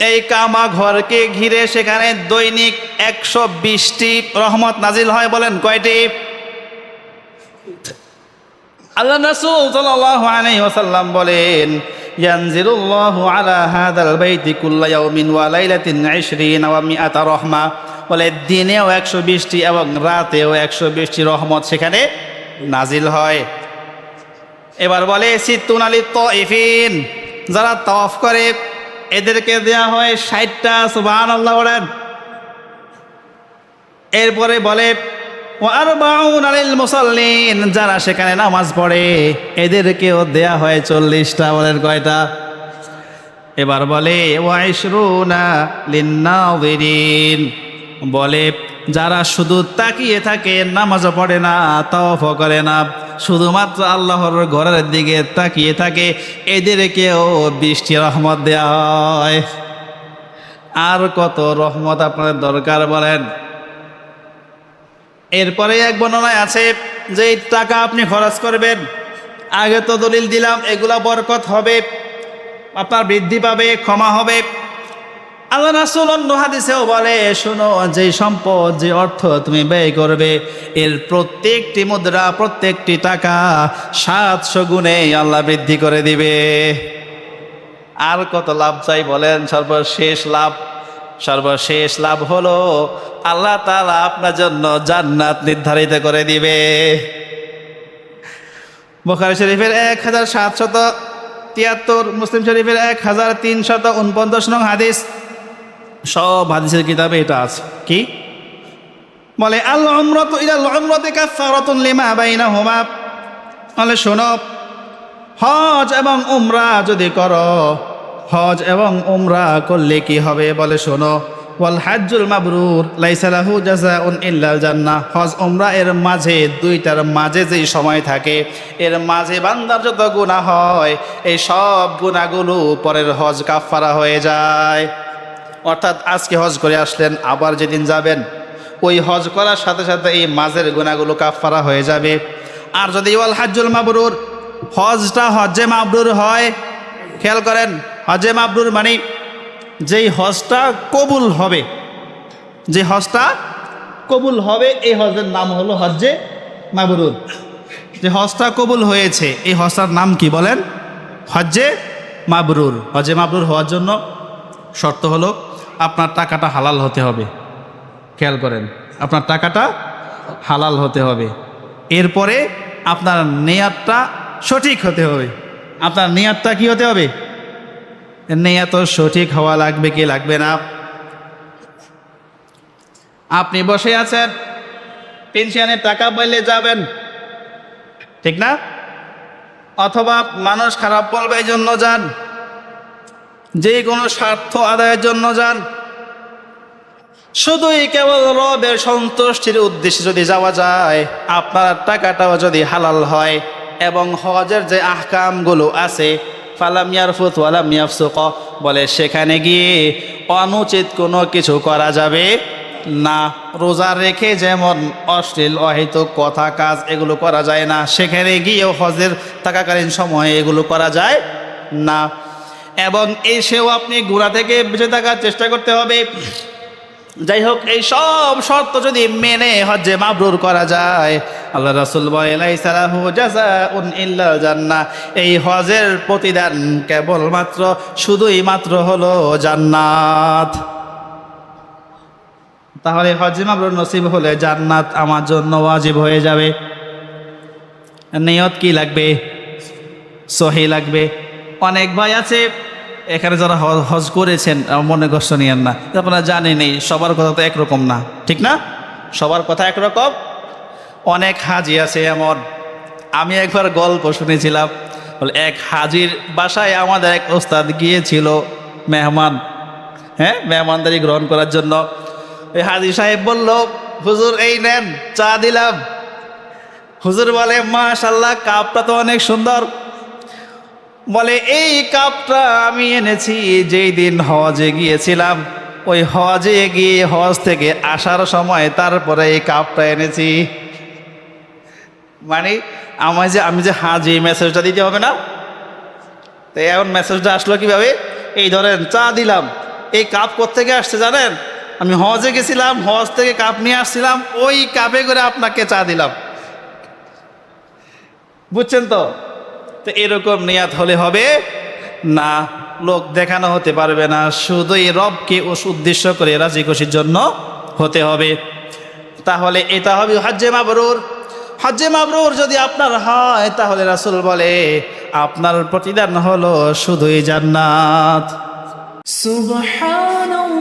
এই কাবা ঘরকে ঘিরে সেখানে দৈনিক 120টি রহমত নাজিল হয়। বলেন কয়টি? আল্লাহ রাসূল সাল্লাল্লাহু আলাইহি ওয়াসাল্লাম বলেন, ইয়ানজিলুল্লাহু আলা হাযাল বাইতি কুল্লা ইয়াউমিন ওয়া লাইলাতিন 20 ওয়া 100 রাহমা। বলে দিনেও 120টি এবং রাতেও 120টি রহমত সেখানে নাজিল হয়। এবার বলে সিত্তুন আলি তাইফিন, যারা তাওয়াফ করে এদেরকে দেয়া হয় 60টা। সুবহানাল্লাহ বলেন। এরপরে বলে ওয়া আরবাউন আলিল মুসাল্লিন, যারা সেখানে নামাজ পড়ে এদেরকেও দেয়া হয় 40টা। বলেন কয়টা? এবার বলে ওয়া ইশরুনা লিন-নাযিরিন, বলে যারা শুধু তাকিয়ে থাকে, নামাজও পড়ে না, তাওয়াফও করে না, শুধুমাত্র আল্লাহর ঘরের দিকে তাকিয়ে থাকে, এদেরকেও 20টি রহমত দেয়া হয়। আর কত রহমত আপনাদের দরকার বলেন? এরপরে এক বর্ণনায় আছে যে এই টাকা আপনি খরচ করবেন, আগে তো দলিল দিলাম, এগুলা বরকত হবে, আপনার বৃদ্ধি পাবে, ক্ষমা হবে। আল্লাহ রাসূল অন্য হাদিসেও বলে, শোনো, যে সম্পদ, যে অর্থ তুমি ব্যয় করবে, এর প্রত্যেকটি মুদ্রা, প্রত্যেকটি টাকা 700 গুণে আল্লাহ বৃদ্ধি করে দিবে। আর কত লাভ চাই বলেন? সর্বশেষ লাভ হলো আল্লাহ তাআলা আপনার জন্য জান্নাত নির্ধারিত করে দিবে। বুখারী শরীফের 1773, মুসলিম শরীফের 1349 নং হাদিস। সব হাদিসের কিতাবে এটা আছে। কি বলে? আল উমরাতু ইলাল উমরাতি কাফারাতুন লিমা বাইনাহুমা। বলে শোনো, হজ এবং উমরা যদি করো, হজ এবং উমরা করলে কি হবে? বলে শোনো, ওয়াল হাজ্জুল মাবরুর লাইসা লাহু জাযাউন ইল্লাল জান্নাহ। হজ উমরা এর মাঝে, দুইটার মাঝে যেই সময় থাকে, এর মাঝে বান্দার যত গুনাহ হয়, এই সব গুনাহগুলো পরের হজ কাফারা হয়ে যায়। অর্থাৎ আজকে হজ করে আসলেন, আবার যেদিন যাবেন, ওই হজ করার সাথে সাথে এই মাঝের গুনাহগুলো কাফারা হয়ে যাবে। আর যদি ওয়াল হাজ্জুল মাবরুর, হজটা হজ্জে মাবরুর হয়, খেয়াল করেন, হজ্জে মাবরুর মানে যেই হজটা কবুল হবে, যে হজটা কবুল হবে, এই হজের নাম হলো হজ্জে মাবরুর। যে হজটা কবুল হয়েছে, এই হজটার নাম কি বলেন? হজ্জে মাবরুর। হজ্জে মাবরুর হওয়ার জন্য শর্ত হলো আপনার টাকাটা হালাল হতে হবে। খেয়াল করেন, আপনার টাকাটা হালাল হতে হবে। এরপরে আপনার নিয়াতটা সঠিক হতে হবে। আপনার নিয়াতটা কি হতে হবে? নিয়াত সঠিক হওয়া লাগবে কি লাগবে না? আপনি বসে আছেন, পেনশনের টাকা পাইলে যাবেন, ঠিক না? অথবা মানুষ খারাপ বলবে এই জন্য যান, যে কোনো স্বার্থ আদায়ের জন্য যান, শুধুই কেবল রবের সন্তুষ্টির উদ্দেশ্যে যদি যাওয়া যায়, আপনার টাকাটাও যদি হালাল হয় এবং হজের যে আহকামগুলো আছে, ফালাম ইয়ারফুত ওয়ালাম ইয়াফসুক, বলে সেখানে গিয়ে অনুচিত কোনো কিছু করা যাবে না। রোজা রেখে যেমন অশ্লীল অহেতুক কথা, কাজ, এগুলো করা যায় না, সেখানে গিয়েও হজের থাকাকালীন সময়ে এগুলো করা যায় না। এবং এসেও আপনি গুনাহ থেকে বেঁচে থাকার চেষ্টা করতে হবে। যাই হোক, এই সব শর্ত যদি মেনে হজ্জে মাবরুর করা যায়, আল্লাহ রাসূল বলেন লাইসা লাহু জাযাউন ইল্লাল জান্নাহ, এই হজের প্রতিদান কেবলমাত্র, শুধুই মাত্র হলো জান্নাত। তাহলে হজ্জে মাবরুর নসিব হলে জান্নাত আমার জন্য ওয়াজিব হয়ে যাবে। নিয়ত কি লাগবে? সহি লাগবে। অনেক ভাই আছে এখানে যারা হজ করেছেন, মনে কষ্ট নিয়েন না, আপনারা জানেনই সবার কথা তো একরকম না, ঠিক না? সবার কথা একরকম। অনেক হাজি আছে এমন। আমি একবার গল্প শুনেছিলাম, বলে এক হাজির বাসায় আমাদের এক ওস্তাদ গিয়েছিল মেহমান, মেহমানদারি গ্রহণ করার জন্য। ওই হাজি সাহেব বলল, হুজুর এই নেন, চা দিলাম। হুজুর বলে, মাশাআল্লাহ, কাপটা তো অনেক সুন্দর। বলে, এই কাপটা আমি এনেছি যেই দিন হজে গিয়েছিলাম, ওই হজে গিয়ে হজ থেকে আসার সময় তারপরে এই কাপটা এনেছি। মানে আমি যে হাজি, মেসেজটা দিতে হবে না? তো এখন মেসেজটা আসলো কিভাবে? এই ধরেন, চা দিলাম, এই কাপ কোত্থেকে আসছে জানেন? আমি হজে গেছিলাম, হজ থেকে কাপ নিয়ে আসছিলাম, ওই কাপে করে আপনাকে চা দিলাম। বুঝছেন তো? তো এরকম নিয়াত হলে হবে না, লোক দেখানো হতে পারবে না, শুধু এই রবকে উদ্দেশ্য করে রাজি খুশির জন্য হতে হবে। তাহলে এটা হবে হজ্জে মাবরুর। হজ্জে মাবরুর যদি আপনার হয়, তাহলে রাসূল বলে আপনার প্রতিদান হলো শুধুই জান্নাত। সুবহানাল্লাহ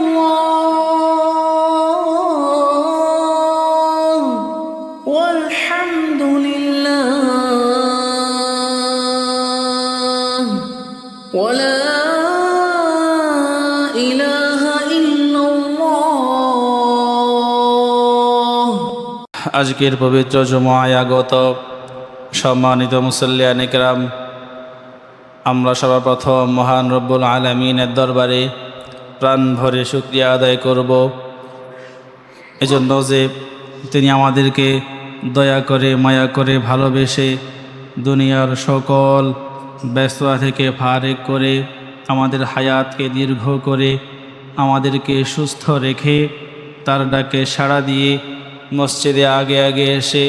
ওয়ালহামদুলিল্লাহ ওয়ালা ইলাহা ইল্লাল্লাহ। আজকের পবিত্র জুমায় আগত সম্মানিত মুসল্লিয়ান ইকরাম, আমরা সর্বপ্রথম মহান রব্বুল আলামিনের দরবারে প্রাণ ভরে শুকরিয়া আদায় করব, এজন্য যে তিনি আমাদেরকে দয়া করে মায়া করে ভালোবেসে দুনিয়ার সকল ব্যস্ততা থেকে ফারেক করে আমাদের হায়াতকে দীর্ঘ করে আমাদেরকে সুস্থ রেখে তার ডাকে সাড়া দিয়ে মসজিদে আগে আগে এসে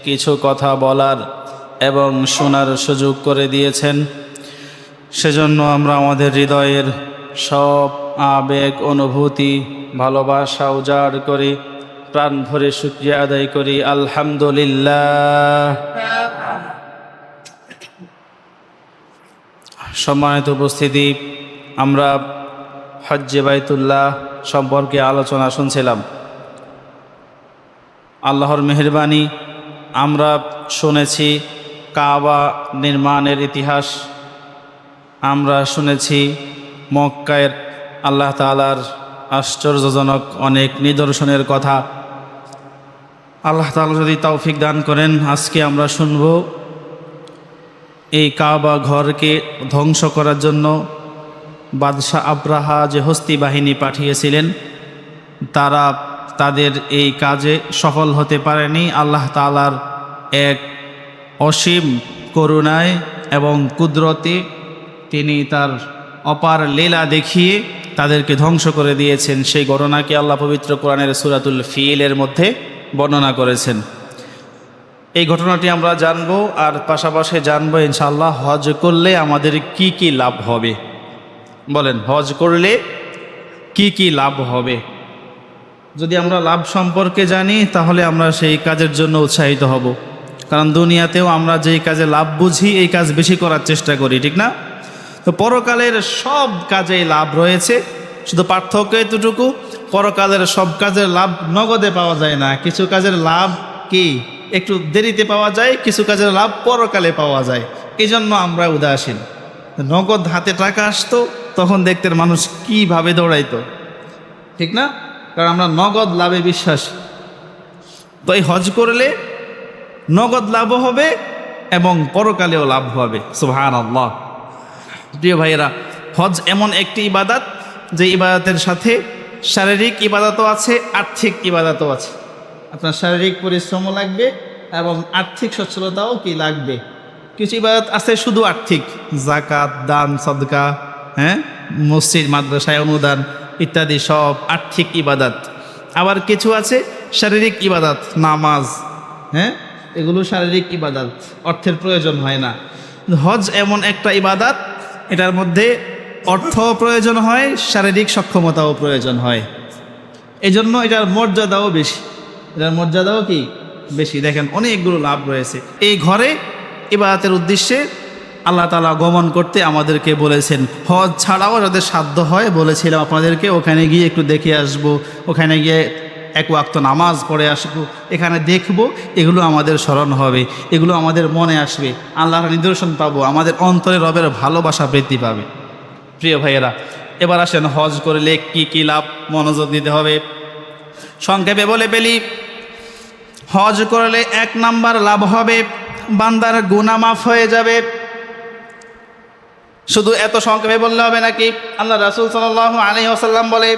কিছু কথা বলার এবং শোনার সুযোগ করে দিয়েছেন। সেজন্য আমরা আমাদের হৃদয়ের সব আবেগ, অনুভূতি, ভালোবাসা উজাড় করে প্রাণ ভরে শুকরিয়া আদায় করি, আলহামদুলিল্লাহ। সম্মানিত উপস্থিতি, আমরা হজ্জে বাইতুল্লাহ সম্পর্কে আলোচনা শুনছিলাম। আল্লাহর মেহেরবানি, আমরা শুনেছি কাবা নির্মাণের ইতিহাস, আমরা শুনেছি মক্কায় আল্লাহ তাআলার আশ্চর্যজনক অনেক নিদর্শনের কথা। আল্লাহ তাআলা যদি তৌফিক দান করেন, আজকে আমরা শুনব এই কাবা ঘরকে ধ্বংস করার জন্য বাদশাহ আব্রাহা যে হস্তি বাহিনী পাঠিয়েছিলেন, তারা তাদের এই কাজে সফল হতে পারেনি। আল্লাহ তাআলার এক অসীম করুণায় এবং কুদরতে তিনি তার অপার লীলা দেখিয়ে তাদেরকে ধ্বংস করে দিয়েছেন। সেই ঘটনাকে আল্লাহ পবিত্র কোরআনের সূরাতুল ফিলের মধ্যে বর্ণনা করেছেন। এই ঘটনাটি আমরা জানব, আর পাশাপাশি জানবো ইনশাআল্লাহ হজ করলে আমাদের কি কি লাভ হবে। বলেন, হজ করলে কি কি লাভ হবে? যদি আমরা লাভ সম্পর্কে জানি, তাহলে আমরা সেই কাজের জন্য উৎসাহিত হব। কারণ দুনিয়াতেও আমরা যেই কাজে লাভ বুঝি, এই কাজ বেশি করার চেষ্টা করি, ঠিক না? তো পরকালের সব কাজেই লাভ রয়েছে, শুধু পার্থক্য এতটুকু, পরকালের সব কাজের লাভ নগদে পাওয়া যায় না। কিছু কাজের লাভ কি একটু দেরিতে পাওয়া যায়, কিছু কাজের লাভ পরকালে পাওয়া যায়। এই জন্য আমরা উদাসীন। নগদ হাতে টাকা আসতো, তখন দেখতেন মানুষ কীভাবে দৌড়াইতো, ঠিক না? কারণ আমরা নগদ লাভে বিশ্বাসী। তো এই হজ করলে নগদ লাভও হবে এবং পরকালেও লাভ হবে। সুবহানাল্লাহ। প্রিয় ভাইয়েরা, হজ এমন একটি ইবাদত যে ইবাদতের সাথে শারীরিক ইবাদতও আছে, আর্থিক ইবাদতও আছে। আপনার শারীরিক পরিশ্রমও লাগবে এবং আর্থিক সচ্ছলতাও কি লাগবে। কিছু ইবাদত আছে শুধু আর্থিক, যাকাত, দান, সদকা, মসজিদ মাদ্রাসায় অনুদান ইত্যাদি সব আর্থিক ইবাদত। আবার কিছু আছে শারীরিক ইবাদত, নামাজ, এগুলো শারীরিক ইবাদত, অর্থের প্রয়োজন হয় না। হজ এমন একটা ইবাদত, এটার মধ্যে অর্থ প্রয়োজন হয়, শারীরিক সক্ষমতাও প্রয়োজন হয়। এজন্য এটার মর্যাদাও বেশি। এটার মর্যাদাও কি বেশি। দেখেন, অনেকগুলো লাভ রয়েছে। এই ঘরে ইবাদতের উদ্দেশ্যে আল্লাহ তাআলা গমন করতে আমাদেরকে বলেছেন। হজ ছাড়াও যাদের সাধ্য হয়, বলেছিলাম আপনাদেরকে, ওখানে গিয়ে একটু দেখে আসবো, ওখানে গিয়ে এক ওয়াক্ত নামাজ পড়ে আসবো, এখানে দেখব, এগুলো আমাদের স্মরণ হবে, এগুলো আমাদের মনে আসবে, আল্লাহর নিদর্শন পাবো, আমাদের অন্তরে রবের ভালোবাসা বৃদ্ধি পাবে। প্রিয় ভাইয়েরা, এবার আসেন হজ করলে কি কি লাভ, মনোযোগ দিতে হবে। সংক্ষেপে বলে ফেলি, হজ করলে 1 নাম্বার লাভ হবে, বান্দার গুনাহ মাফ হয়ে যাবে। শুধু এত সংক্ষেপে বললে হবে নাকি? আল্লাহ রাসূল সাল্লাল্লাহু আলাইহি ওয়াসাল্লাম বলে,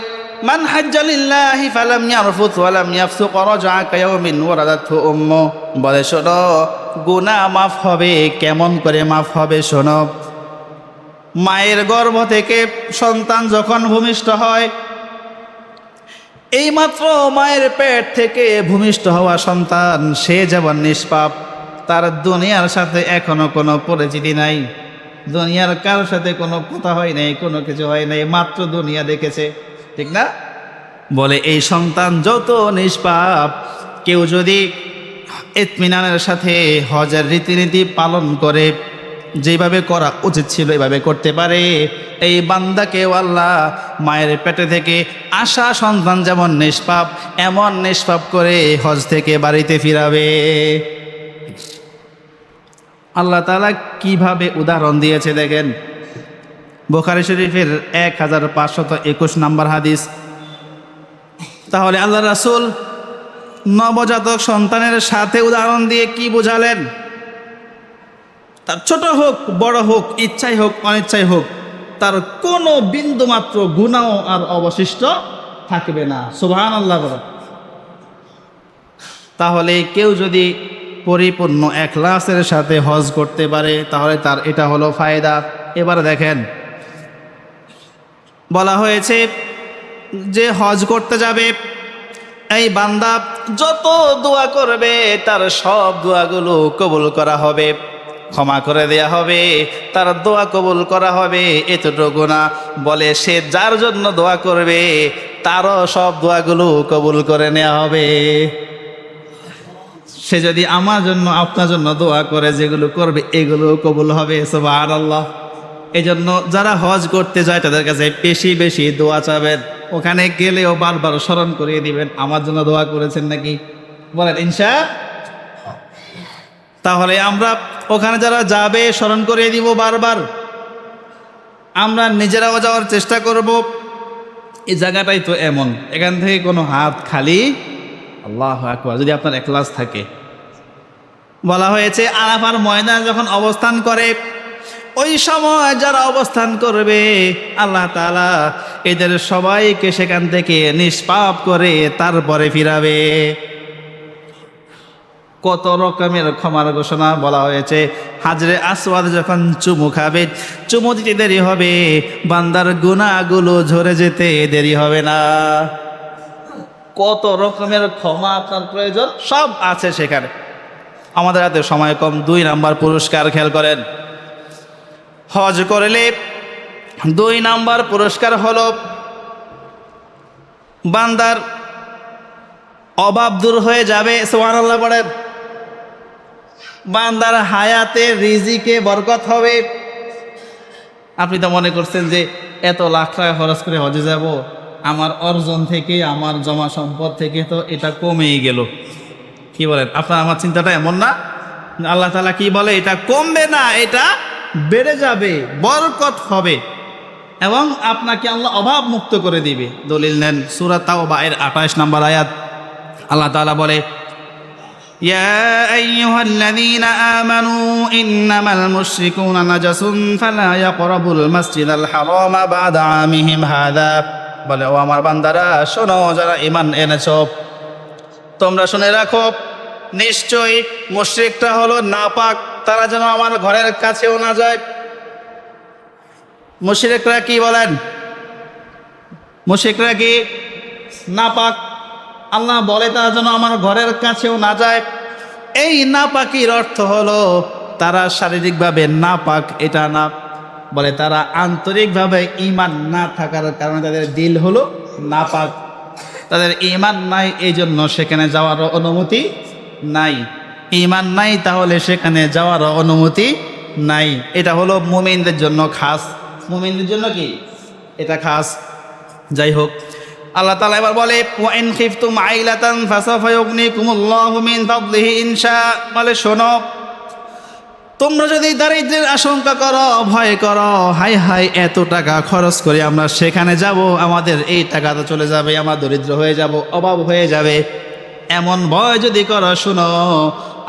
মান হাজ্জা লিল্লাহি ফালাম ইয়ারফুত ওয়া লাম ইয়াফসুক রাজা কায়াউমিন ওয়ারাদাতহু উম্মু। বলে, শোনো, গুনাহ মাফ হবে। কেমন করে মাফ হবে শোনো। মায়ের গর্ভ থেকে সন্তান যখন ভূমিষ্ঠ হয়, এইমাত্র মায়ের পেট থেকে ভূমিষ্ঠ হওয়া সন্তান সে যেমন নিষ্পাপ, তার দুনিয়ার সাথে এখনো কোনো পরিচিতি নাই, দুনিয়ার কারোর সাথে কোনো কথা হয় নাই, কোনো কিছু হয় নাই, মাত্র দুনিয়া দেখেছে, ঠিক না? বলে এই সন্তান যত নিষ্পাপ, কেউ যদি ইতমিনানের সাথে হজের রীতিনীতি পালন করে, যেভাবে করা উচিত ছিল এভাবে করতে পারে, এই বান্দাকেও আল্লাহ মায়ের পেটে থেকে আসা সন্তান যেমন নিষ্পাপ, এমন নিষ্পাপ করে হজ থেকে বাড়িতে ফিরাবে। আল্লাহ তাআলা কিভাবে উদাহরণ দিয়েছে দেখেন। বুখারী শরীফের 1521 নম্বর হাদিস। তাহলে আল্লাহ রাসূল নবজাতক সন্তানের সাথে উদাহরণ দিয়ে কি বোঝালেন? তার ছোট হোক বড় হোক, ইচ্ছাই হোক অনিচ্ছাই হোক, তার কোনো বিন্দু মাত্র গুনাহ আর অবশিষ্ট থাকবে না। সুবহানাল্লাহ বলেন। তাহলে কেউ যদি পরিপূর্ণ ইখলাসের সাথে হজ করতে পারে তাহলে তার এটা হলো ফায়দা। এবার দেখেন, বলা হয়েছে যে হজ করতে যাবে এই বান্দা যত দোয়া করবে তার সব দোয়াগুলো কবুল করা হবে, ক্ষমা করে দেয়া হবে, তার দোয়া কবুল করা হবে। এতটুকু না, বলে সে যার জন্য দোয়া করবে তারও সব দোয়াগুলো কবুল করে নেওয়া হবে। সে যদি আমার জন্য আপনার জন্য দোয়া করে, যেগুলো করবে এগুলো কবুল হবে। সুবহানাল্লাহ। এই জন্য যারা হজ করতে যায় তাদের কাছে বেশি বেশি দোয়া চাবেন। ওখানে গেলেও বারবার স্মরণ করিয়ে দিবেন, আমার জন্য দোয়া করেছেন নাকি, বলেন ইনশাআল্লাহ। তাহলে আমরা ওখানে যারা যাবে স্মরণ করিয়ে দিব বারবার। আমরা নিজেরাও যাওয়ার চেষ্টা করব। এই জায়গাটাই তো এমন, এখান থেকে কোনো হাত খালি, আল্লাহু আকবার, যদি আপনার ইখলাস থাকে। বলা হয়েছে আরাফার ময়দানে যখন অবস্থান করে, ওই সময় যারা অবস্থান করবে আল্লাহ তাআলা এদের সবাইকে সেখান থেকে নিষ্পাপ করে তারপরে ফিরাবে। কত রকমের ক্ষমার ঘোষণা বলা হয়েছে। হাজরে আসওয়াদ যখন চুমু খাবে, চুমু দিতে দেরি হবে, বান্দার গুনাহগুলো ঝরে যেতে দেরি হবে না। কত রকমের ক্ষমা আপনার প্রয়োজন সব আছে সেখানে। আমাদের হাতে সময় কম। 2 নাম্বার পুরস্কার খেয়াল করেন। হজ করলে 2 নাম্বার পুরস্কার হলো বান্দার অভাব দূর হয়ে যাবে। সুবহানাল্লাহ পড়েন। বান্দার হায়াতে রিজিকে বরকত হবে। আপনি তো মনে করছেন যে এত লাখ টাকা খরচ করে হজে যাব, আমার অর্জন থেকে, আমার জমা সম্পদ থেকে তো এটা কমেই গেল। কি বলেন? আপনার আমার চিন্তাটা এমন না। আল্লাহ তাআলা কি বলে? এটা কমবে না, এটা বেড়ে যাবে, বরকত হবে এবং আপনাকে আল্লাহ অভাব মুক্ত করে দিবে। দলিল নেন সূরা তাওবা এর 28 নম্বর আয়াত। আল্লাহ তাআলা বলে, ইয়া আইয়ুহাল্লাযীনা আমানু ইন্নামাল মুশরিকুনা নাজাসুন ফালা ইয়াকরাবুল মাসজিদাল হারামা বা'দা আমিহিম হাযা। বলে, ও আমার বান্দারা শোনো, যারা ঈমান এনেছো, তোমরা শুনে রাখো, নিশ্চয়ই মুশরিকটা হলো নাপাক, তারা যেন আমার ঘরের কাছেও না যায়। মুশরিকরা কি বলেন? মুশরিকরা কি নাপাক। আল্লাহ বলে তারা যেন আমার ঘরের কাছেও না যায়। এই নাপাকির অর্থ হলো তারা শারীরিকভাবে নাপাক এটা না, বলে তারা আন্তরিকভাবে ঈমান না থাকার কারণে তাদের দিল হলো নাপাক, তাদের ঈমান নাই, এই জন্য সেখানে যাওয়ারও অনুমতি নাই। ঈমান নাই, তাহলে সেখানে যাওয়ারও অনুমতি নাই। এটা হলো মুমিনদের জন্য খাস। মুমিনদের জন্য কি এটা খাস? যাই হোক, আল্লাহ তাআলা এবার বলে, ওয়া ইন খিফতুম আইলাতান ফাসাফা ইউগনিকুমুল্লাহু মিন ফাদলিহি ইনশা। বলে শোনো, তোমরা যদি দারিদ্র্যের আশঙ্কা করো, ভয় করো, হাই হাই এত টাকা খরচ করে আমরা সেখানে যাব, আমাদের এই টাকা তো চলে যাবে, আমরা দরিদ্র হয়ে যাব, অভাব হয়ে যাবে, এমন ভয় যদি করো, শুনো,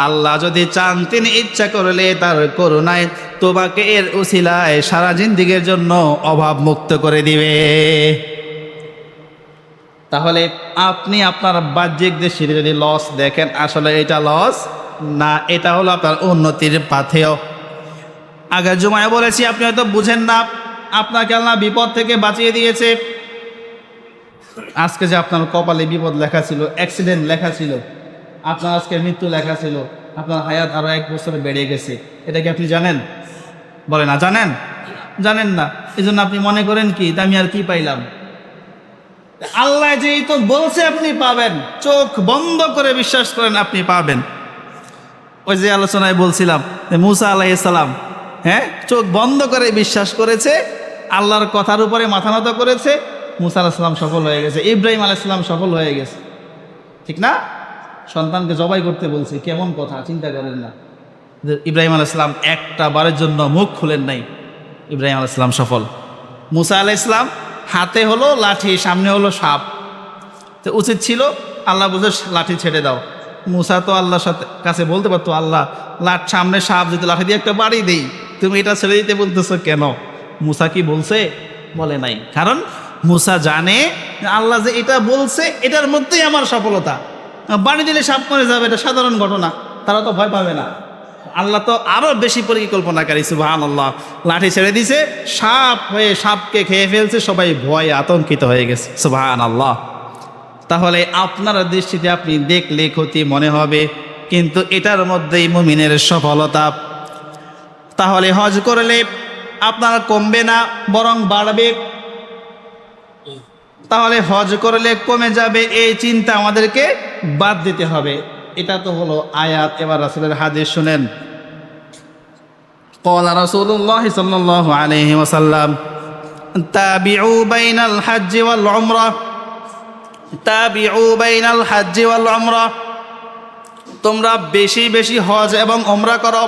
আল্লাহ যদি চান তিনি ইচ্ছা করলে তার করুণায় তোমাকে এর উসিলায় সারা জিন্দেগীর জন্য অভাব মুক্ত করে দিবে। তাহলে আপনি আপনার বাহ্যিক দৃষ্টিতে যদি লস দেখেন, আসলে এটা লস না, এটা হলো আপনার উন্নতির পাথেয়। আগের জুমায় বলেছি, আপনি হয়তো বুঝেন না, আপনাকে আল্লাহ বিপদ থেকে বাঁচিয়ে দিয়েছে। আজকে যে আপনার কপালে বিপদ লেখা ছিল, অ্যাক্সিডেন্ট লেখা ছিল, আপনার আজকে মৃত্যু লেখা ছিল, আপনার হায়াত আরো 1 বছরে বেড়ে গেছে, এটা কি আপনি জানেন? বলে না, জানেন? জানেন না, এই জন্য আপনি মনে করেন কি আমি আর কি পাইলাম। আল্লাহ যেই তো বলছে আপনি পাবেন, চোখ বন্ধ করে বিশ্বাস করেন আপনি পাবেন। ওই যে আলোচনায় বলছিলাম যে মুসা আলাইহিস সালাম, হ্যাঁ, চোখ বন্ধ করে বিশ্বাস করেছে, আল্লাহর কথার উপরে মাথা নত করেছে, মুসা আলাইহিস সালাম সফল হয়ে গেছে, ইব্রাহিম আলাইহিস সালাম সফল হয়ে গেছে। ঠিক না? সন্তানকে জবাই করতে বলছে, কেমন কথা, চিন্তা করেন না। যে ইব্রাহিম আলাইহিস সালাম একটা বারের জন্য মুখ খুলেন নাই, ইব্রাহিম আলাইহিস সালাম সফল। মুসা আলাইহিস সালাম হাতে হলো লাঠি, সামনে হলো সাপ, তো উচিত ছিল আল্লাহ বুঝে লাঠি ছেড়ে দাও। মুসা তো আল্লাহর কাছে বলতে পারতো, আল্লাহ সামনে সাপ যদি লাঠি দিয়ে একটা বাড়ি দেই, তুমি এটা ছেড়ে দিতে বলতেছো কেন? মুসা কি বলছে? বলে নাই। কারণ মুসা জানে আল্লাহ যে এটা বলছে এটার মধ্যেই আমার সফলতা। বাড়ি দিলে সাপ মরে যাবে, এটা সাধারণ ঘটনা, তারা তো ভয় পাবে না। আল্লাহ তো আরো বেশি পরিকল্পনাকারী, সুবহানাল্লাহ। লাঠি ছেড়ে দিছে, সাপ হয়ে সাপকে খেয়ে ফেলছে, সবাই ভয়ে আতঙ্কিত হয়ে গেছে, সুবহানাল্লাহ। তাহলে আপনার দৃষ্টিতে আপনি দেখলে ক্ষতি মনে হবে, কিন্তু এটার মধ্যেই মুমিনের সফলতা। তাহলে হজ করলে আপনার কমবে না, বরং বাড়বে। তাহলে হজ করলে কমে যাবে, এই চিন্তা আমাদেরকে বাদ দিতে হবে। এটা তো হলো আয়াত। এবার রাসূলের হাদিস শুনেন। ক্বালা রাসূলুল্লাহ সাল্লাল্লাহু আলাইহি ওয়াসাল্লাম, তাবিউ বাইনাল হজ্জ ওয়াল উমরাহ, তাবিউ বাইনাল হজ্জ ওয়াল উমরাহ, তোমরা বেশি বেশি হজ এবং উমরা করো।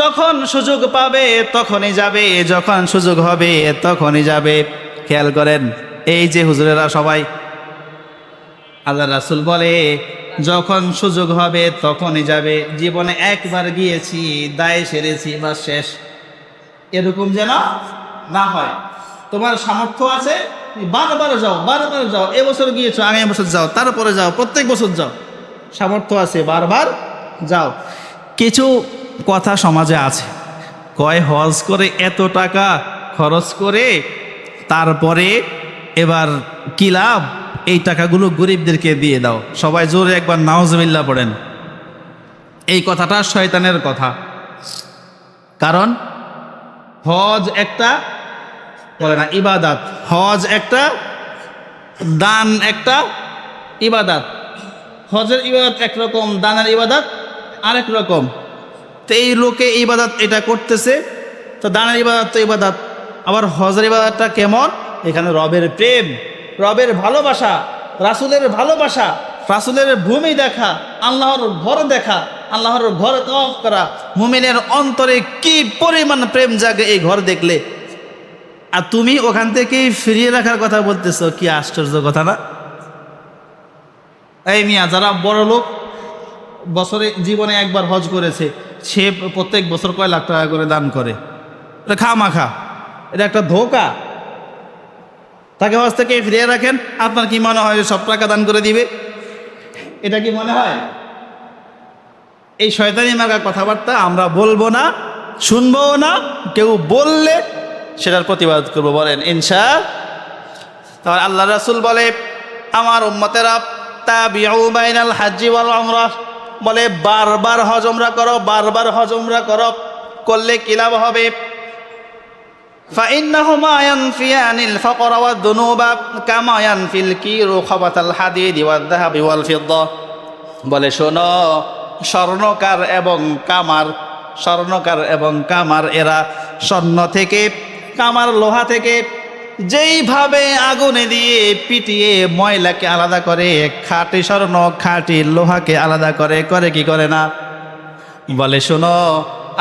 যখন সুযোগ পাবে তখনই যাবে, যখন সুযোগ হবে তখনই যাবে। খেয়াল করেন, এই যে হুজুরেরা সবাই, আল্লাহ রাসূল বলে যখন সুযোগ হবে তখনই যাবে। জীবনে একবার গিয়েছি, দায় সেরেছি, বা শেষ, এরকম যেন না হয়। তোমার সামর্থ্য আছে, বারবার যাও, বারবার যাও। এবছর গিয়েছো, আগামী বছর যাও, তারপরে যাও, প্রত্যেক বছর যাও। সামর্থ্য আছে, বারবার যাও। কিছু কথা সমাজে আছে, কয় হজ করে এত টাকা খরচ করে তারপরে এবার কি লাভ, এই টাকাগুলো গরিবদেরকে দিয়ে দাও। সবাই জোরে একবার নাউজুবিল্লাহ পড়েন। এই কথাটা শয়তানের কথা। কারণ হজ একটা, বলে না, ইবাদত। হজ একটা দান, একটা ইবাদত। হজের ইবাদত একরকম, দানের ইবাদত আরেক রকম। তো এই লোকে ইবাদত এটা করতেছে, তো দানের ইবাদত তো ইবাদত। আবার হজের ইবাদতটা কেমন? এখানে রবের প্রেম, রবের ভালোবাসা, রাসূলের ভালোবাসা, রাসূলের ভূমি দেখা, আল্লাহর ঘর দেখা, আল্লাহর ঘর তওয়াফ করা। মুমিনের অন্তরে কি পরিমাণ প্রেম জাগে এই ঘর দেখলে। আর তুমি ওখান থেকেই ফিরিয়ে রাখার কথা বলতেছো, কি আশ্চর্য কথা না? এই মিয়া, যারা বড় লোক, বছরে জীবনে একবার হজ করেছে, সে প্রত্যেক বছর কয় লাখ টাকা করে দান করে। এটা খামাখা, এটা একটা ধোঁকা। তাকে হজ থেকে ফিরিয়ে রাখেন, আপনার কি মনে হয় সব টাকা দান করে দিবে? এটা কি মনে হয়? এই শয়তানি মার্কা কথাবার্তা আমরা বলবো না, শুনবো না। কেউ বললে সেটার প্রতিবাদ করবো, বলেন ইনশাআল্লাহ। তাহলে আল্লাহ রাসূল বলে, আমার উম্মতেরা তাবিউ বাইনাল হজ্জি ওয়াল উমরাহ, বলে বারবার হজ উমরা করো, বারবার হজ উমরা করো। করলে কি লাভ হবে? فإنهما ينفيان الفقر والذنوب كما ينفي الكير خبث الحديد والذهب والفضة। বলে শোনো, স্বর্ণকার এবং কামার, স্বর্ণকার এবং কামার এরা স্বর্ণ থেকে, কামার লোহা থেকে যেইভাবে আগুনে দিয়ে পিটিয়ে ময়লাকে আলাদা করে, খাঁটি স্বর্ণ খাঁটি লোহাকে আলাদা করে, করে কি করে না? বলে শোনো,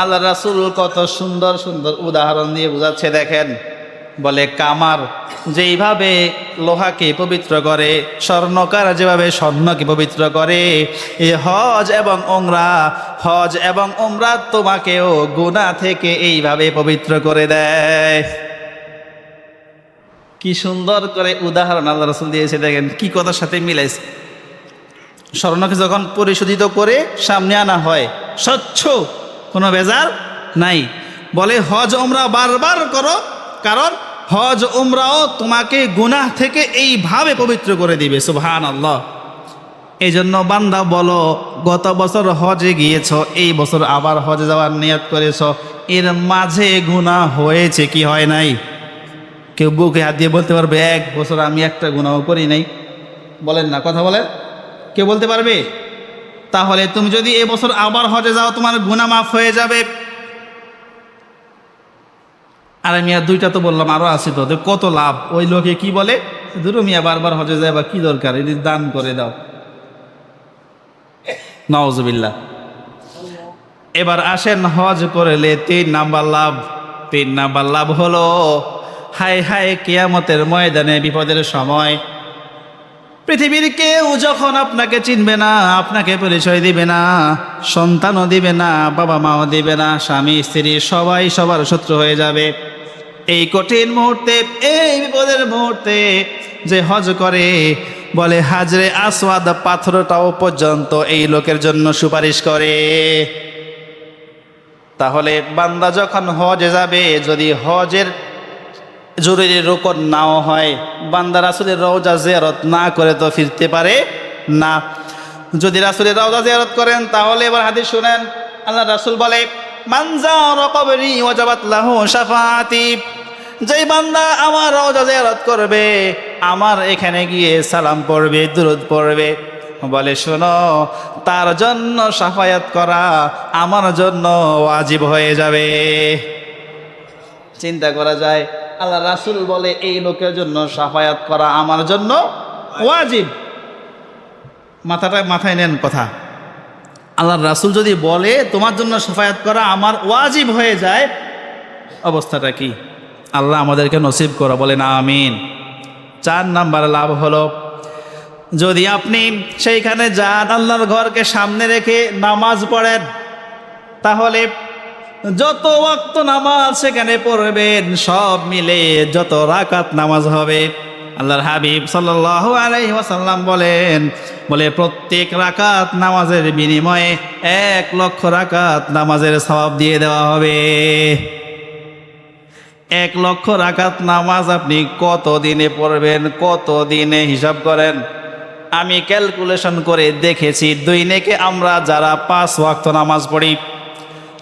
আল্লাহ রাসূল কত সুন্দর সুন্দর উদাহরণ দিয়ে বোঝাচ্ছে, দেখেন। বলে কামার যেইভাবে লোহাকে পবিত্র করে, স্বর্ণকার যেভাবে স্বর্ণকে পবিত্র করে, এই হজ এবং উমরা, হজ এবং উমরা তোমাকেও গুনাহ থেকে এইভাবে পবিত্র করে দেয়। কি সুন্দর করে উদাহরণ আল্লাহ রাসূল দিয়েছে, দেখেন কি কথার সাথে মিলাইছে। স্বর্ণকে যখন পরিশোধিত করে সামনে আনা হয়, স্বচ্ছ, কোনো ভেজাল নাই। বলে হজ উমরা বারবার করো, কারণ হজ উমরাও তোমাকে গুনাহ থেকে এইভাবে পবিত্র করে দিবে। সুবহানাল্লাহ। এই জন্য বান্দা বলো, গত বছর হজে গিয়েছ, এই বছর আবার হজে যাওয়ার নিয়ত করেছ, এর মাঝে গুনাহ হয়েছে কি হয় নাই? কেউ বুকে হাত দিয়ে বলতে পারবে এক বছর আমি একটা গুনাহও করি নাই? বলেন না, কথা বলেন, কেউ বলতে পারবে? তাহলে তুমি যদি এবছর আবার হজে যাও তোমার গুনাহ মাফ হয়ে যাবে। আর মিয়া দুইটা তো বললাম, আরো আছে তো, কত লাভ। ওই লোকে কি বলে, ধরো মিয়া বারবার হজে যায় বা কি দরকার, এটি দান করে দাও। নাউজুবিল্লাহ। এবার আসেন, হজ করলে 3 নাম্বার লাভ। 3 নাম্বার লাভ হলো, হায় হায় কিয়ামতের ময়দানে বিপদের সময় পৃথিবীর কেউ যখন আপনাকে চিনবে না, আপনাকে পরিচয় দিবে না, সন্তানও দিবে না, বাবা মাও দিবে না, স্বামী স্ত্রী সবাই সবার শত্রু হয়ে যাবে। এই কঠিন মুহূর্তে, এই বিপদের মুহূর্তে যে হজ করে, বলে হাজরে আসওয়াদ পাথরটাও পর্যন্ত এই লোকের জন্য সুপারিশ করে। তাহলে বান্দা যখন হজে যাবে, যদি হজের জরুরি রুকন নাও হয়, বান্দা রাসূলের রওজা জিয়ারত না করে তো ফিরতে পারে না। যদি রাসূলের রওজা জিয়ারত করেন, তাহলে এবার হাদিস শুনেন, আল্লাহ রাসূল বলে, মান যারা কবরি ওয়াজাবাত লাহু শাফাআতি। যেই বান্দা আমার রওজা জিয়ারত করবে, আমার এখানে গিয়ে সালাম পড়বে, দুরূদ পড়বে, বলে শোনো, তার জন্য শাফায়াত করা আমার জন্য ওয়াজিব হয়ে যাবে। চিন্তা করা যায়, আল্লাহ রাসূল বলে এই লোকের জন্য শাফায়াত করা আমার জন্য ওয়াজিব। মাথায় নেন কথা। আল্লাহ রাসূল যদি বলে তোমার জন্য শাফায়াত করা আমার ওয়াজিব হয়ে যায়, অবস্থাটা কি? আল্লাহ আমাদেরকে নসিব করা, বলেন আমিন। 4 নাম্বার লাভ হলো, যদি আপনি সেইখানে যান, আল্লাহর ঘরকে সামনে রেখে নামাজ পড়েন, তাহলে যত ওয়াক্ত নামাজ সেখানে পড়বেন, সব মিলে যত রাকাত নামাজ হবে, আল্লাহর হাবিব সাল্লাল্লাহু আলাইহি ওয়াসাল্লাম বলে প্রত্যেক রাকাত নামাজের বিনিময়ে 1 লক্ষ রাকাত নামাজের সওয়াব দিয়ে দেওয়া হবে। 1 লক্ষ রাকাত নামাজ আপনি কত দিনে পড়বেন, কত দিনে হিসাব করেন। আমি ক্যালকুলেশন করে দেখেছি, দৈনিকে আমরা যারা 5 ওয়াক্ত নামাজ পড়ি,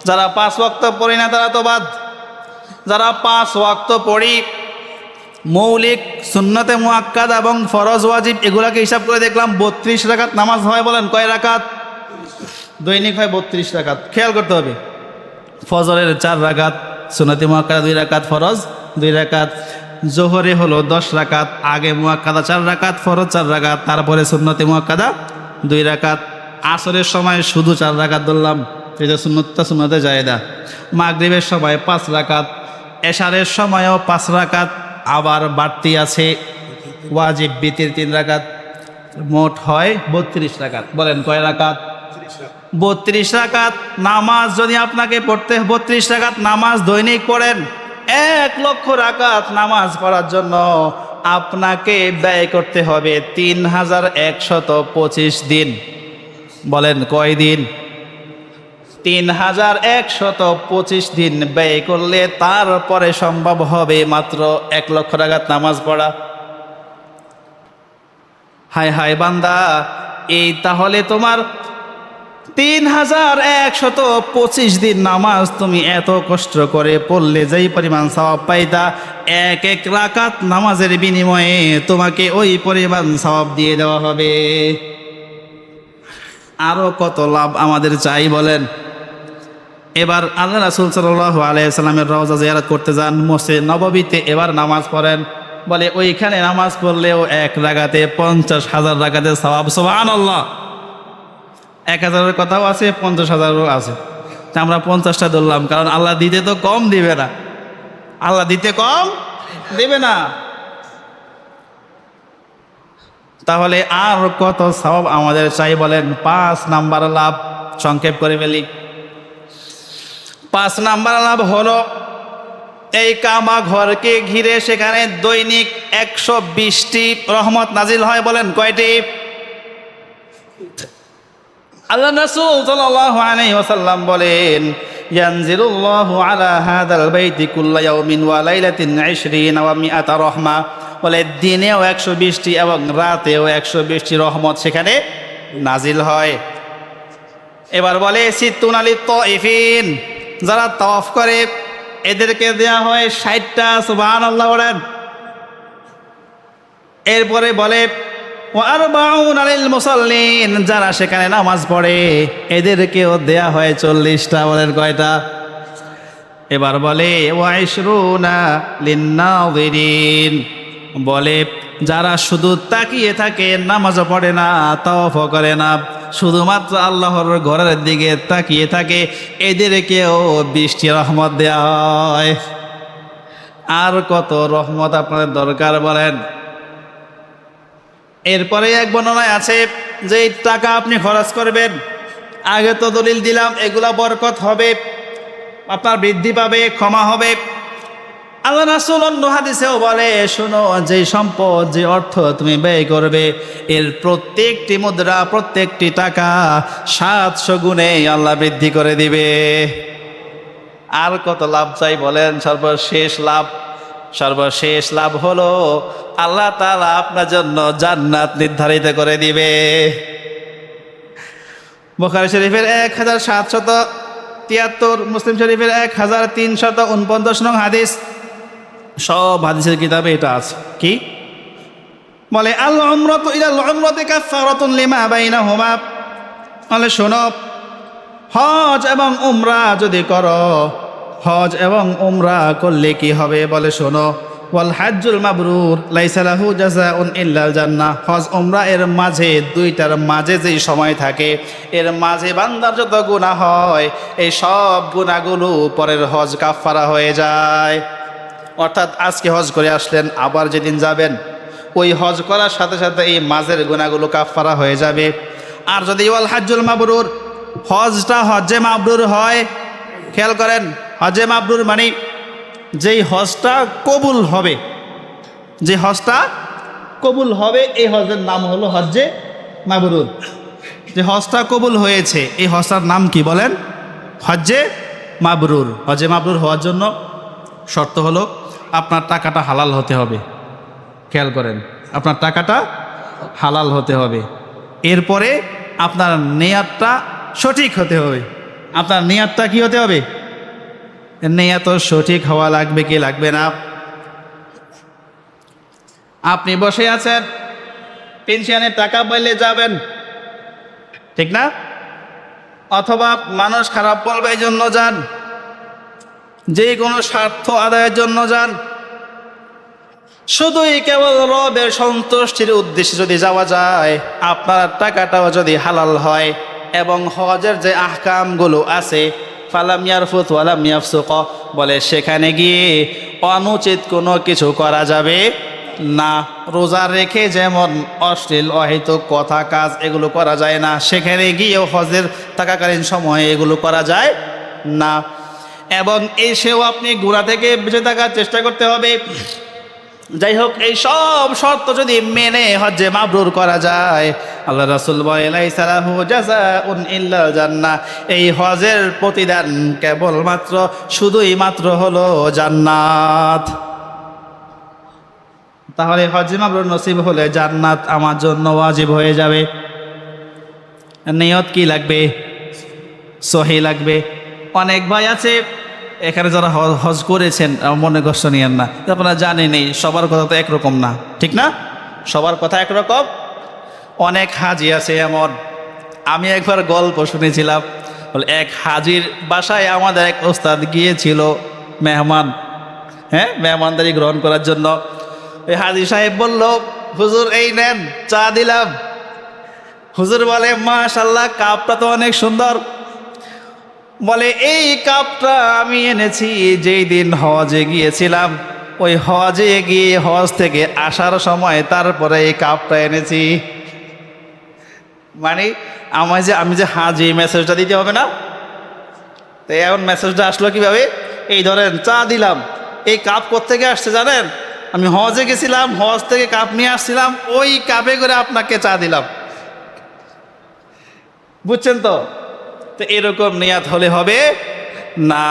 যারা 5 ওয়াক্ত পড়ি না তারা তো বাদ, যারা 5 ওয়াক্ত পড়ি, মৌলিক, সুন্নতে মুআক্কাদ এবং ফরজ ওয়াজিব, এগুলাকে হিসাব করে দেখলাম 32 রাকাত নামাজ হয়। বলেন কয় রাকাত? দৈনিক হয় 32 রাকাত। খেয়াল করতে হবে, ফজরের 4 রাকাত, সুন্নতে মুআক্কাদা 2 রাকাত, ফরজ 2 রাকাত। জোহরে হলো 10 রাকাত, আগে মুআক্কাদা 4 রাকাত, ফরজ 4 রাকাত, তারপরে সুন্নতে মুআক্কাদা 2 রাকাত। আসরের সময় শুধু 4 রাকাত ধরলাম, এটা সুন্নতে জায়েদা। মাগরিবের সময় 5 রাকাত, এশারের সময়ও 5 রাকাত, আবার বাড়তি আছে ওয়াজিব বিতির 3 রাকাত, মোট হয় 32 রাকাত। বলেন কয় রাকাত? 32 রাকাত নামাজ যদি আপনাকে পড়তে, 32 রাকাত নামাজ দৈনিক পড়েন, 1 লক্ষ রাকাত নামাজ পড়ার জন্য আপনাকে ব্যয় করতে হবে 3125 দিন। বলেন কয় দিন? 3125 দিন ব্যয় করলে তারপরে সম্ভব হবে মাত্র 1 লক্ষ রাকাত নামাজ পড়া। হায় হায় বান্দা, এই তাহলে তোমার 3125 দিন নামাজ তুমি এত কষ্ট করে পড়লে যেই পরিমাণ সওয়াব পাইতা, 1 রাকাত নামাজের বিনিময়ে তোমাকে ওই পরিমাণ সওয়াব দিয়ে দেওয়া হবে। আরো কত লাভ আমাদের চাই বলেন। এবার আল্লাহ রাসূল সাল্লাল্লাহু আলাইহি সাল্লামের রওজা জিয়ারত করতে যান, মসজিদ নববীতে, এবার নামাজ পড়েন। বলে ওইখানে নামাজ পড়লেও 1 রাকাতে 50,000 রাকাতের সওয়াব। সুবহানাল্লাহ। 1000-এর কথাও আছে, 50,000-ও আছে। তা আমরা 50টা ধরলাম, কারণ আল্লাহ দিতে তো কম দিবে না, আল্লাহ দিতে কম দিবে না। তাহলে আর কত সওয়াব আমাদের চাই বলেন। 5 নাম্বার লাভ, সংক্ষেপ করে ফেলি। 5 নাম্বার লাভ হলো, এই কাবা ঘরকে ঘিরে সেখানে দৈনিক 120টি রহমত নাজিল হয়। বলেন কয়টি? আল্লাহ রাসূল সাল্লাল্লাহু আলাইহি ওয়াসাল্লাম বলেন, ইয়ানজিলুল্লাহু আলা হাযাল বাইতি কুল্লা ইয়াউমিন ওয়া লাইলাতিন 20 ওয়া মিআতা রাহমা, বলে দিনেও 120টি এবং রাতেও 120টি রহমত সেখানে নাজিল হয়। এবার বলে সিত্তুন আলী তাইফিন, যারা তাওয়াফ করে এদেরকে দেয়া হয় 60টা, সুবহানাল্লাহ বলেন। এরপরে বলে ওয়া আরবাউন আলিল মুসাল্লিন, যারা সেখানে নামাজ পড়ে এদেরকেও দেয়া হয় 40টা, বলেন কয়টা? এবার বলে ওয়া ইশরুনা লিন্নাযিরিন, বলে যারা শুধু তাকিয়ে থাকে, নামাজও পড়ে না, তাওয়াফও করে না, শুধুমাত্র আল্লাহর ঘরের দিকে তাকিয়ে থাকে, এদেরকেও 20টি রহমত দেয়া হয়। আর কত রহমত আপনাদের দরকার বলেন? এরপরে এক বর্ণনায় আছে যে এই টাকা আপনি খরচ করবেন, আগে তো দলিল দিলাম এগুলা বরকত হবে, আপনার বৃদ্ধি পাবে, ক্ষমা হবে। আল্লাহ রাসূল অন্য হাদিসেও বলে, শোনো, যে সম্পদ, যে অর্থ তুমি ব্যয় করবে, এর প্রত্যেকটি মুদ্রা, প্রত্যেকটি টাকা 700 গুণে আল্লাহ বৃদ্ধি করে দিবে। আর কত লাভ চাই বলেন? সর্বশেষ লাভ হলো আল্লাহ তাআলা আপনার জন্য জান্নাত নির্ধারিত করে দিবে। বুখারী শরীফের 1773, মুসলিম শরীফের 1349 নং হাদিস, সব হাদিসের কিতাবে এটা আছে। কি বলে? আল উমরাতু ইলাল উমরাতি কাফফারাতুন লিমা বাইনাহুমা, বলে শোনো, হজ এবং উমরা যদি করো, হজ এবং উমরা করলে কি হবে? বলে শোনো, ওয়াল হাজ্জুল মাবরুর লাইসা লাহু জাযাউন ইল্লাল জান্নাহ, হজ উমরা এর মাঝে, দুইটার মাঝে যেই সময় থাকে, এর মাঝে বান্দার যত গুনাহ হয়, এই সব গুনাহগুলো পরের হজ কাফফারা হয়ে যায়। অর্থাৎ আজকে হজ করে আসলেন, আবার যেদিন যাবেন ওই হজ করার সাথে সাথে এই মাঝের গুনাহগুলো কাফফারা হয়ে যাবে। আর যদি ওয়াল হাজ্জুল মাবরুর, হজটা হজ্জে মাবরুর হয়, খেয়াল করেন, হজ্জে মাবরুর মানে যেই হজটা কবুল হবে, যে হজটা কবুল হবে, এই হজের নাম হলো হজ্জে মাবরুর। যে হজটা কবুল হয়েছে, এই হজটার নাম কি বলেন? হজ্জে মাবরুর। হজ্জে মাবরুর হওয়ার জন্য শর্ত হলো আপনার টাকাটা হালাল হতে হবে। খেয়াল করেন, আপনার টাকাটা হালাল হতে হবে। এরপরে আপনার নিয়াতটা সঠিক হতে হবে। আপনার নিয়াতটা কি হতে হবে? নিয়াত সঠিক হওয়া লাগবে কি লাগবে না? আপনি বসে আছেন, পেনশনের টাকা পাইলে যাবেন, ঠিক না? অথবা মানুষ খারাপ বলবে এই জন্য যান, যে কোনো স্বার্থ আদায়ের জন্য যান, শুধুই কেবল রবের সন্তুষ্টির উদ্দেশ্যে যদি যাওয়া যায়, আপনার টাকাটাও যদি হালাল হয় এবং হজের যে আহকামগুলো আছে, ফালাম ইয়ারফুত ওয়ালাম ইয়াফসুক, বলে সেখানে গিয়ে অনুচিত কোনো কিছু করা যাবে না। রোজা রেখে যেমন অশ্লীল অহেতুক কথা, কাজ এগুলো করা যায় না, সেখানে গিয়েও হজের থাকাকালীন সময়ে এগুলো করা যায় না। এবং এসেও আপনি গুনাহ থেকে বেঁচে থাকার চেষ্টা করতে হবে। যাই হোক, এই সব শর্ত যদি মেনে হজ্জে মাবরুর করা যায়, আল্লাহ রাসূল বলেন লাইসা লাহু জাযাউন ইল্লাল জান্নাহ, এই হজের প্রতিদান কেবলমাত্র, শুধুই মাত্র হলো জান্নাত। তাহলে হজ্জে মাবরুর নসিব হলে জান্নাত আমার জন্য ওয়াজিব হয়ে যাবে। নিয়ত কি লাগবে? সহি লাগবে। অনেক ভাই আছে এখানে যারা হজ করেছেন, মনে কষ্ট নিয়েন না, আপনারা জানেনই সবার কথা তো একরকম না, ঠিক না? সবার কথা একরকম। অনেক হাজি আছে এমন। আমি একবার গল্প শুনেছিলাম, বলে এক হাজির বাসায় আমাদের এক ওস্তাদ গিয়েছিল মেহমান, মেহমানদারি গ্রহণ করার জন্য। ওই হাজি সাহেব বলল, হুজুর এই নেন, চা দিলাম। হুজুর বলে, মাশাআল্লাহ, কাপটা তো অনেক সুন্দর। বলে, এই কাপটা আমি এনেছি যেই দিন হজে গিয়েছিলাম, ওই হজে গিয়ে হজ থেকে আসার সময় তারপরে এই কাপটা এনেছি। মানে আমি যে হাজি, মেসেজটা দিতে হবে না? তো এখন মেসেজটা আসলো কিভাবে? এই ধরেন, চা দিলাম, এই কাপ কোত্থেকে আসছে জানেন? আমি হজে গেছিলাম, হজ থেকে কাপ নিয়ে আসছিলাম, ওই কাপে করে আপনাকে চা দিলাম। বুঝছেন তো? তো এরকম নিয়াত হলে হবে। না,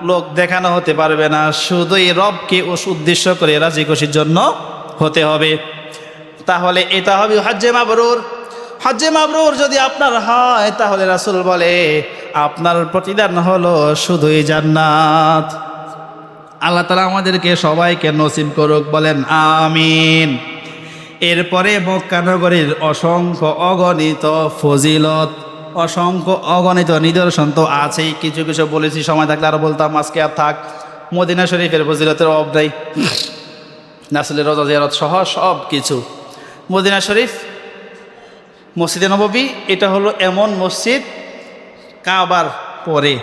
লোক দেখানো হতে পারবে না, শুধুই রবকে উদ্দেশ্য করে রাজি খুশির জন্য হতে হবে। তাহলে এটা হবে হজ্জে মাবরুর। হজ্জে মাবরুর যদি আপনার হয়, তাহলে রাসূল বলে আপনার প্রতিদান হলো শুধুই জান্নাত। আল্লাহ তাআলা আমাদেরকে সবাইকে নসিব করুক, বলেন আমিন। এরপরে মক্কা নগরীর অসংখ্য অগণিত ফজিলত, অসংখ্য অগণিত নিদর্শন তো আছেই, কিছু কিছু বলেছি, সময় থাকলে আরও বলতাম, আজকে আর থাক। মদিনা শরীফের ফজিলতের অভাব নাই, রাসূলের রওজা জিয়ারত সহ সব কিছু। মদিনা শরীফ, মসজিদে নববী, এটা হলো এমন মসজিদ কাবার পরে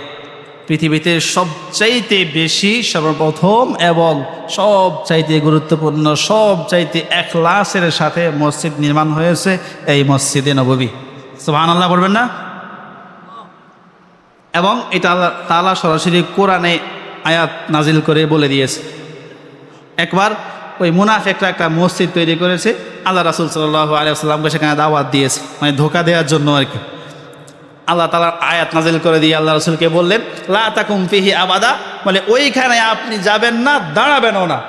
পৃথিবীতে সবচাইতে বেশি, সর্বপ্রথম এবং সবচাইতে গুরুত্বপূর্ণ, সবচাইতে ইখলাসের সাথে মসজিদ নির্মাণ হয়েছে এই মসজিদে নববী। সুবহানাল্লাহ বলবেন না? এবং এটা আল্লাহ তাআলা সরাসরি কোরআনে আয়াত নাজিল করে বলে দিয়েছে। একবার ওই মুনাফিকরা একটা মসজিদ তৈরি করেছে, আল্লাহ রাসূল সাল্লাল্লাহু আলাইহি ওয়াসাল্লামকে সেখানে দাওয়াত দিয়েছে, মানে ধোঁকা দেওয়ার জন্য আর কি। আল্লাহ তাআলা আয়াত নাজিল করে দিয়ে আল্লাহ রাসূলকে বললেন লা তাকুম ফিহি আবাদা, বলে ওইখানে আপনি যাবেন না, দাঁড়াবেনও না।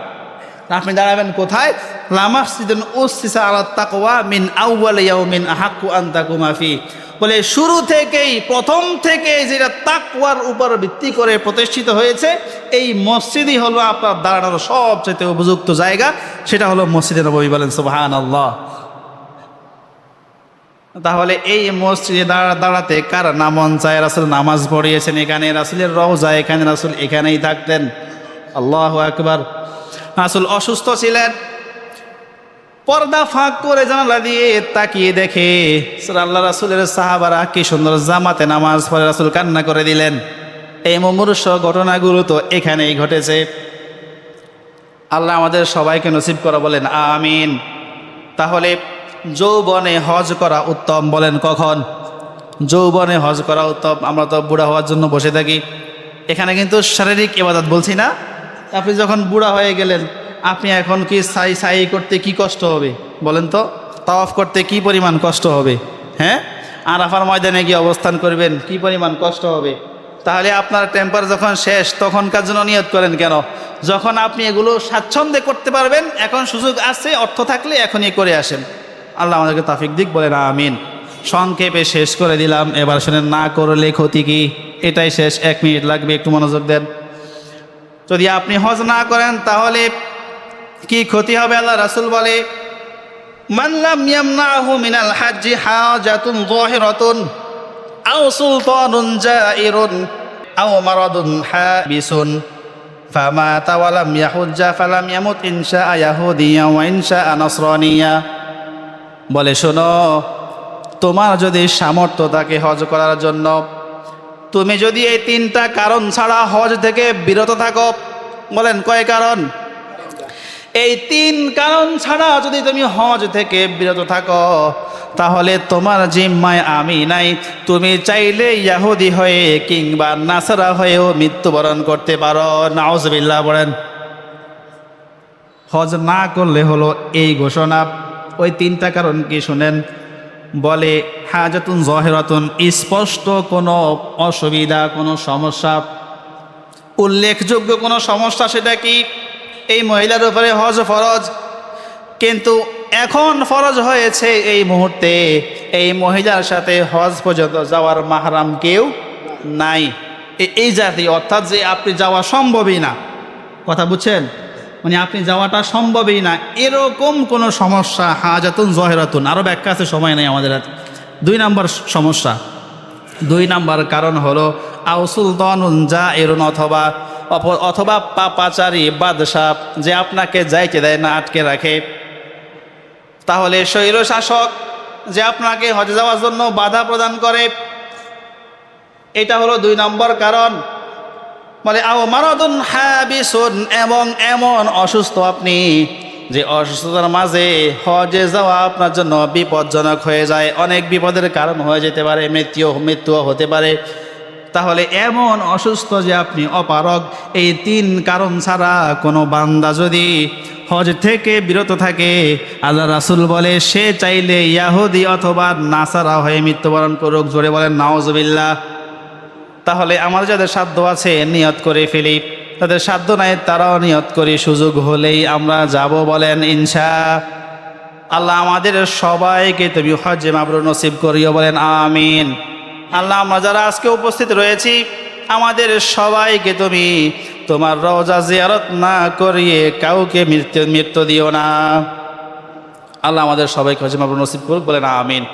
আপনি দাঁড়াবেন কোথায়? লা মাসজিদুন উসসিসা আলা তাকওয়া মিন আউওয়াল ইয়াউমিন আহাক্কু আন তাকুমা ফি, বলে শুরু থেকেই, প্রথম থেকে যেটা তাকওয়ার উপর ভিত্তি করে প্রতিষ্ঠিত হয়েছে, এই মসজিদই হলো আপনার দাঁড়ানোর সবচেয়ে উপযুক্ত জায়গা, সেটা হলো মসজিদে নববী। বলেন সুবহানাল্লাহ। তাহলে এই মসজিদে দাঁড়াতে কার না মন চায়? রাসূল নামাজ পড়িয়েছেন এখানে, রাসূলের রওজা এখানে, রাসূল এখানেই থাকতেন। আল্লাহু আকবার। রাসূল অসুস্থ ছিলেন, পর্দা ফাঁক করে জানালা দিয়ে তাকিয়ে দেখে আল্লাহ রাসূলের সাহাবারা কি সুন্দর জামাতে নামাজ পড়ে, রাসূল কান্না করে দিলেন। এই মুমূর্ষ ঘটনাগুলো তো এখানেই ঘটেছে। আল্লাহ আমাদের সবাইকে নসিব করা, বলেন আমিন। তাহলে যৌবনে হজ করা উত্তম, বলেন কখন? যৌবনে হজ করা উত্তম। আমরা তো বুড়া হওয়ার জন্য বসে থাকি, এখানে কিন্তু শারীরিক ইবাদত বলছি না। আপনি যখন বুড়া হয়ে গেলেন, আপনি এখন কি সাই করতে কি কষ্ট হবে বলেন তো? তাওয়াফ করতে কি পরিমাণ কষ্ট হবে? হ্যাঁ, আরাফার ময়দানে গিয়ে অবস্থান করবেন, কি পরিমাণ কষ্ট হবে? তাহলে আপনার টেম্পার যখন শেষ, তখনকার জন্য নিয়ত করেন কেন? যখন আপনি এগুলো স্বাচ্ছন্দ্যে করতে পারবেন, এখন সুযোগ আছে, অর্থ থাকলে এখনই করে আসেন। আল্লাহ আমাদেরকে তৌফিক দিক, বলেন আমিন। সংক্ষেপে শেষ করে দিলাম, এবার শুনেন, না করলে ক্ষতি কি? এটাই শেষ, 1 মিনিট লাগবে, একটু মনোযোগ দেন। যদি আপনি হজ না করেন তাহলে কি ক্ষতি হবে? আল্লাহ রাসূল বলে মান লাম ইয়ামনাহু মিনাল হাজ্জি হাজাতুন যাহিরাতুন আও সুলতানুন জাইরুন আও মারাদুন হাবিসুন ফামাতা ওয়া লাম ইয়াহুজ্জা ফালাম ইয়ামুত ইনশাআ ইয়াহুদিয়া ওয়া ইনশাআ নাসরানিয়া। বলে শোনো, তোমার যদি সামর্থ্য থাকে হজ করার জন্য, তুমি যদি এই 3টা কারণ ছাড়া হজ থেকে বিরত থাকো, বলেন কয় কারণ? এই 3 কারণ ছাড়া যদি তুমি হজ থেকে বিরত থাকো, তাহলে তোমার জিম্মায় আমি নাই। তুমি চাইলে ইহুদি হয়ে কিংবা নাসারা হয়েও মৃত্যুবরণ করতে পারো। নাউজুবিল্লাহ বলেন। হজ না করলে হলো এই ঘোষণা। ওই 3টা কারণ কি শুনেন? বলে হাজাতুন যাহিরাতুন, স্পষ্ট কোনো অসুবিধা, কোনো সমস্যা, উল্লেখযোগ্য কোনো সমস্যা। সেটা কি? এই মহিলার উপরে হজ ফরজ, কিন্তু এখন ফরজ হয়েছে এই মুহূর্তে এই মহিলার সাথে হজ পর্যন্ত যাওয়ার মাহরাম কেউ নাই। এই জাতি, অর্থাৎ যে আপনি যাওয়া সম্ভবই না, কথা বুঝছেন? মানে আপনি যাওয়াটা সম্ভবই না, এরকম কোনো সমস্যা। হাজাতুন যাহিরাতুন, আরও ব্যাখ্যা আছে, সময় নেই আমাদের হাতে। 2 নম্বর সমস্যা, 2 নম্বর কারণ হলো আও সুলতানুন জাইরুন, অথবা পাপাচারী বাদশাহ যে আপনাকে যাইতে দেয় না, আটকে রাখে। তাহলে স্বৈর শাসক যে আপনাকে হজে যাওয়ার জন্য বাধা প্রদান করে, এটা হলো 2 নম্বর কারণ। বলে আও মারাদুন হাবিসুন, এবং এমন অসুস্থ আপনি যে অসুস্থতার মাঝে হজে যাওয়া আপনার জন্য বিপজ্জনক হয়ে যায়, অনেক বিপদের কারণ হয়ে যেতে পারে, মৃত্যুও হতে পারে। তাহলে এমন অসুস্থ যে আপনি অপারগ, এই 3 কারণ ছাড়া কোনো বান্দা যদি হজ থেকে বিরত থাকে, আল্লাহ রাসূল বলে সে চাইলে ইহুদি অথবা নাসারা হয়ে মৃত্যুবরণ করুক। জোরে বলেন নাউজুবিল্লাহ। তাহলে আমার যাদের সাধ্য আছে নিয়ত করে ফেলি, তাদের সাধ্য নাই তারাও নিয়ত করি, সুযোগ হলেই আমরা যাব। বলেন ইনশা আল্লাহ। আমাদের সবাইকে তুমি হজ্জে মাবরুর নসিব করিও, বলেন আমিন। আল্লাহ আমরা যারা আজকে উপস্থিত রয়েছি আমাদের সবাইকে তুমি তোমার রওজা জিয়ারত না করিয়ে কাউকে মৃত্যু দিও না। আল্লাহ আমাদের সবাইকে হজ্জে মাবরুর নসিব করুক, বলেন আমিন।